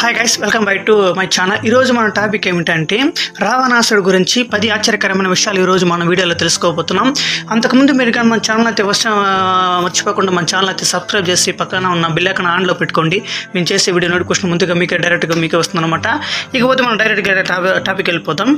Hi guys, welcome back to my channel. ఈరోజు మన topic ఏమిటంటే రావణాసుడు గురించి 10 ఆశ్చర్యకరమైన విషయాలు ఈరోజు మన వీడియోలో తెలుసుకోబోతున్నాం. అంతకుముందు మీరు కానీ మన ఛానల్ అయితే మర్చిపోకుండా మన ఛానల్ అయితే సబ్స్క్రైబ్ చేసి పక్కన ఉన్న బెల్ ఐకాన్ ఆన్లో పెట్టుకోండి. మేము చేసే వీడియో నోటిఫికేషన్ ముందుగా డైరెక్ట్గా మీకే వస్తుంది అనమాట. ఇకపోతే మనం డైరెక్ట్గా టాపిక్ వెళ్ళిపోతాం.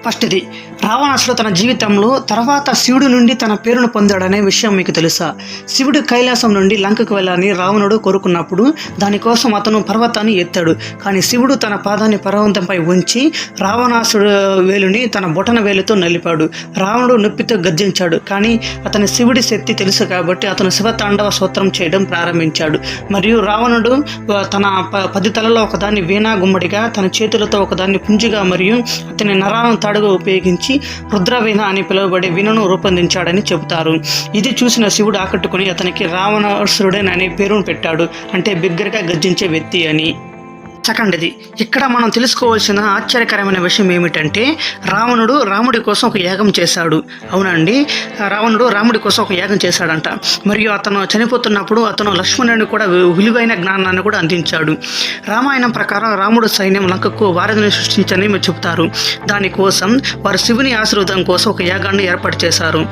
ఫస్ట్ ఇది, రావణాసుడు తన జీవితంలో తర్వాత శివుడి నుండి తన పేరును పొందాడనే విషయం మీకు తెలుసా? శివుడు కైలాసం నుండి లంకకు వెళ్ళాలని రావణుడు కోరుకున్నప్పుడు దానికోసం అతను పర్వతాన్ని ఎత్తాడు. కానీ శివుడు తన పాదాన్ని పర్వతంపై ఉంచి రావణాసుడు వేలుని తన బొటన వేలుతో నలిపాడు. రావణుడు నొప్పితో గర్జించాడు. కానీ అతని శివుడి శక్తి తెలుసు కాబట్టి అతను శివతాండవ స్తోత్రం చేయడం ప్రారంభించాడు. మరియు రావణుడు తన 10 తలలో ఒకదాన్ని వీణా గుమ్మడిగా, తన చేతులతో ఒకదాన్ని పుంజిగా మరియు అతని నరాలను తాడుగా ఉపయోగించి రుద్రవీణ అని పిలువబడే వీణను రూపొందించాడని చెబుతారు. ఇది చూసిన శివుడు ఆకట్టుకుని అతనికి రావణాసురుడని అనే పేరును పెట్టాడు. అంటే బిగ్గరగా గర్జించే వ్యక్తి అని. సెకండ్ది, ఇక్కడ మనం తెలుసుకోవాల్సిన ఆశ్చర్యకరమైన విషయం ఏమిటంటే రావణుడు రాముడి కోసం ఒక యాగం చేశాడు. అవునండి, రావణుడు రాముడి కోసం ఒక యాగం చేశాడంట. మరియు అతను చనిపోతున్నప్పుడు అతను లక్ష్మణుని కూడా విలువైన జ్ఞానాన్ని కూడా అందించాడు. రామాయణం ప్రకారం రాముడు సైన్యం లంకకు వారధిని సృష్టించని చెబుతారు. దానికోసం వారు శివుని ఆశీర్వాదం కోసం ఒక యాగాన్ని ఏర్పాటు చేశారు.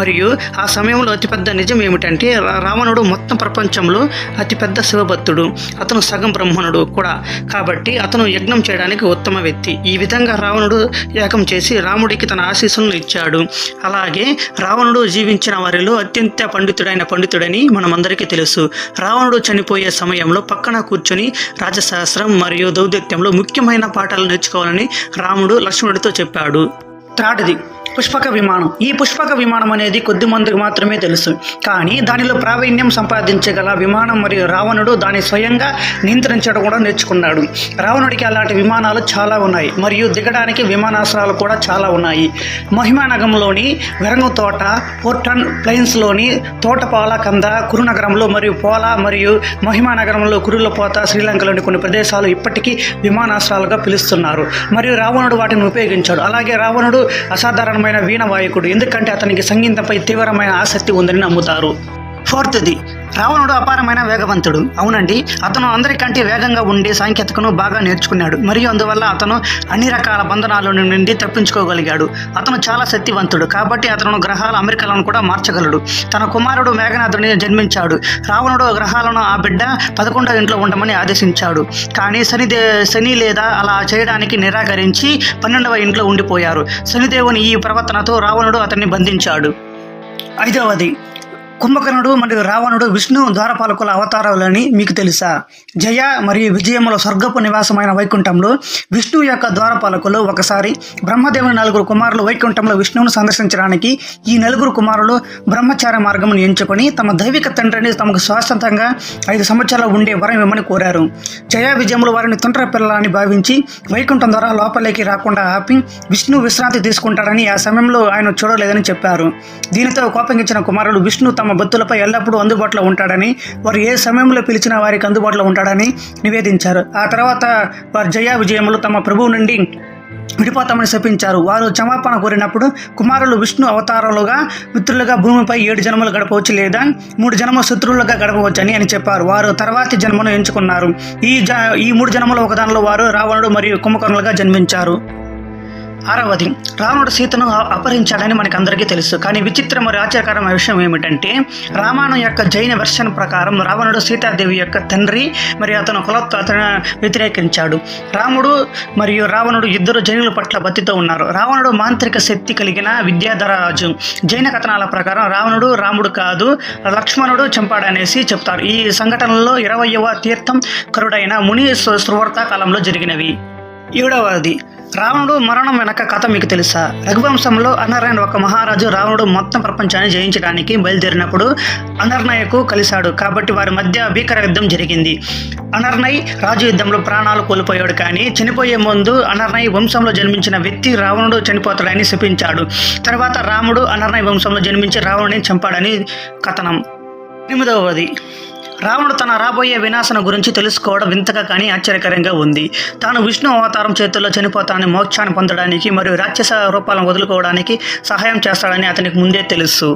మరియు ఆ సమయంలో అతిపెద్ద నిజం ఏమిటంటే రావణుడు మొత్తం ప్రపంచంలో అతిపెద్ద శివభక్తుడు. అతను సగం బ్రహ్మణుడు కూడా, కాబట్టి అతను యజ్ఞం చేయడానికి ఉత్తమ వ్యక్తి. ఈ విధంగా రావణుడు యాగం చేసి రాముడికి తన ఆశీస్సులను ఇచ్చాడు. అలాగే రావణుడు జీవించిన వారిలో అత్యంత పండితుడని మనమందరికీ తెలుసు. రావణుడు చనిపోయే సమయంలో పక్కన కూర్చొని రాజశాస్త్రం మరియు దౌత్యంలో ముఖ్యమైన పాఠాలు నేర్చుకోవాలని రాముడు లక్ష్మణుడితో చెప్పాడు. థర్డ్ది, పుష్పక విమానం. ఈ పుష్పక విమానం అనేది కొద్ది మందికి మాత్రమే తెలుసు. కానీ దానిలో ప్రావీణ్యం సంపాదించగల విమానం మరియు రావణుడు దాన్ని స్వయంగా నియంత్రించడం కూడా నేర్చుకున్నాడు. రావణుడికి అలాంటి విమానాలు చాలా ఉన్నాయి మరియు దిగడానికి విమానాశ్రయాలు కూడా చాలా ఉన్నాయి. మహిమానగరంలోని వెరంగు తోట, పోర్టన్ ప్లైన్స్లోని తోటపాల కంద, కురునగరంలో మరియు పోలా మరియు మహిమానగరంలో కురులపోత, శ్రీలంకలోని కొన్ని ప్రదేశాలు ఇప్పటికీ విమానాశ్రయాలుగా పిలుస్తున్నారు. మరియు రావణుడు వాటిని ఉపయోగించాడు. అలాగే రావణుడు అసాధారణమైన వీణ వాయకుడు, ఎందుకంటే అతనికి సంగీతంపై తీవ్రమైన ఆసక్తి ఉందని నమ్ముతారు. ఫోర్త్ది, రావణుడు అపారమైన వేగవంతుడు. అవునండి, అతను అందరికంటే వేగంగా ఉండే సాంకేతికను బాగా నేర్చుకున్నాడు మరియు అందువల్ల అతను అన్ని రకాల బంధనాల నుండి తప్పించుకోగలిగాడు. అతను చాలా శక్తివంతుడు కాబట్టి అతను గ్రహాల అమెరికాలను కూడా మార్చగలడు. తన కుమారుడు మేఘనాథుడిని జన్మించాడు. రావణుడు గ్రహాలను ఆ బిడ్డ 11వ ఇంట్లో ఉండమని ఆదేశించాడు. కానీ శని లేదా అలా చేయడానికి నిరాకరించి 12వ ఇంట్లో ఉండిపోయారు. శనిదేవుని ఈ ప్రవర్తనతో రావణుడు అతన్ని బంధించాడు. 5వది, కుంభకర్ణుడు మరియు రావణుడు విష్ణు ద్వారపాలకుల అవతారాలని మీకు తెలుసా? జయ మరియు విజయముల స్వర్గపు నివాసమైన వైకుంఠంలో విష్ణు యొక్క ద్వారపాలకులు ఒకసారి బ్రహ్మదేవుని 4 కుమారులు వైకుంఠంలో విష్ణువును సందర్శించడానికి ఈ 4 కుమారులు బ్రహ్మచార మార్గమును ఎంచుకొని తమ దైవిక తండ్రిని తమకు శాశ్వతంగా 5 సంవత్సరాలు ఉండే వరం ఇవ్వమని కోరారు. జయ విజయములు వారిని తుండ్ర పిల్లలని భావించి వైకుంఠం ద్వారా లోపలికి రాకుండా ఆపి విష్ణు విశ్రాంతి తీసుకుంటాడని ఆ సమయంలో ఆయన చూడలేదని చెప్పారు. దీనితో కోపగించిన కుమారులు విష్ణు తమ భక్తులపై ఎల్లప్పుడూ అందుబాటులో ఉంటాడని, వారు ఏ సమయంలో పిలిచినా వారికి అందుబాటులో ఉంటాడని నివేదించారు. ఆ తర్వాత వారు జయ విజయములు తమ ప్రభువు నుండి విడిపోతామని శపించారు. వారు క్షమాపణ కోరినప్పుడు కుమారులు విష్ణు అవతారాలుగా మిత్రులుగా భూమిపై 7 జన్మలు గడపవచ్చు లేదా 3 జన్మలు శత్రువులుగా గడపవచ్చు అని చెప్పారు. వారు తర్వాతి జన్మను ఎంచుకున్నారు. ఈ 3 జన్మలు ఒకదానిలో వారు రావణుడు మరియు కుంభకర్ణులుగా జన్మించారు. 6వది, రావణుడు సీతను అపహరించాడని మనకు అందరికీ తెలుసు. కానీ విచిత్ర మరియు ఆశ్చర్యకరమైన విషయం ఏమిటంటే రామాయణం యొక్క జైన వెర్షన్ ప్రకారం రావణుడు సీతాదేవి యొక్క తండ్రి మరియు అతను కులతో అతను వ్యతిరేకించాడు. రాముడు మరియు రావణుడు ఇద్దరు జైనుల పట్ల భక్తితో ఉన్నారు. రావణుడు మాంత్రిక శక్తి కలిగిన విద్యాధరరాజు. జైన కథనాల ప్రకారం రావణుడు రాముడు కాదు లక్ష్మణుడు చంపాడనేసి చెప్తారు. ఈ సంఘటనలో 20వ తీర్థంకరుడైన ముని శ్రువర్త కాలంలో జరిగినవి. 7వది, రావణుడు మరణం వెనక కథ మీకు తెలుసా? రఘువంశంలో అనర్ణ ఒక మహారాజు రావణుడు మొత్తం ప్రపంచాన్ని జయించడానికి బయలుదేరినప్పుడు అనర్ణయకు కలిశాడు. కాబట్టి వారి మధ్య భీకర యుద్ధం జరిగింది. అనర్ణయ్ రాజు యుద్ధంలో ప్రాణాలు కోల్పోయాడు. కానీ చనిపోయే ముందు అనర్ణయ్ వంశంలో జన్మించిన వ్యక్తి రావణుడు చనిపోతాడని శపించాడు. తర్వాత రాముడు అనర్ణయ్ వంశంలో జన్మించి రావణుడిని చంపాడని కథనం. 8వది, రావణుడు తన రాబోయే వినాశనం గురించి తెలుసుకోవడం వింతగా కానీ ఆశ్చర్యకరంగా ఉంది. తాను విష్ణు అవతారం చేతుల్లో చనిపోతానని మోక్షాన్ని పొందడానికి మరియు రాక్షస రూపాలను వదులుకోవడానికి సహాయం చేస్తాడని అతనికి ముందే తెలుసు.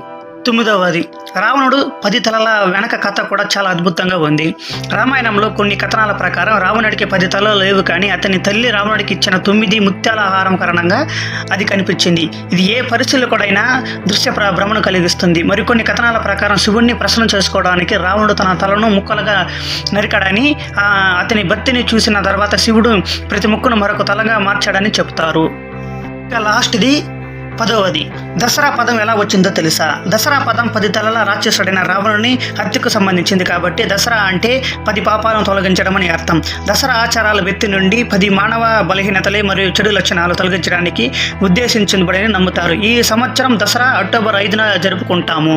9వది రావణుడు 10 తలల వెనక కథ కూడా చాలా అద్భుతంగా ఉంది. రామాయణంలో కొన్ని కథనాల ప్రకారం రావణుడికి 10 తలలు లేవు, కానీ అతని తల్లి రావణుడికి ఇచ్చిన 9 ముత్యాల ఆహారం కారణంగా అది కనిపించింది. ఇది ఏ పరిస్థితుల్లో కూడా దృశ్య భ్రమను కలిగిస్తుంది. మరికొన్ని కథనాల ప్రకారం శివుణ్ణి ప్రసన్నం చేసుకోవడానికి రావణుడు తన తలను ముక్కలుగా నరికాడని, అతని భక్తిని చూసిన తర్వాత శివుడు ప్రతి ముక్కను మరొక తలగా మార్చాడని చెప్తారు. ఇక లాస్ట్ది 10వది దసరా పదం ఎలా వచ్చిందో తెలుసా? దసరా పదం 10 తలల రాక్షసుడైన రావణుని హత్యకు సంబంధించింది కాబట్టి దసరా అంటే 10 పాపాలను తొలగించడం అని అర్థం. దసరా ఆచారాల వ్యక్తి నుండి 10 మానవ బలహీనతలు మరియు చెడు లక్షణాలు తొలగించడానికి ఉద్దేశించబడని నమ్ముతారు. ఈ సంవత్సరం దసరా అక్టోబర్ 5న జరుపుకుంటాము.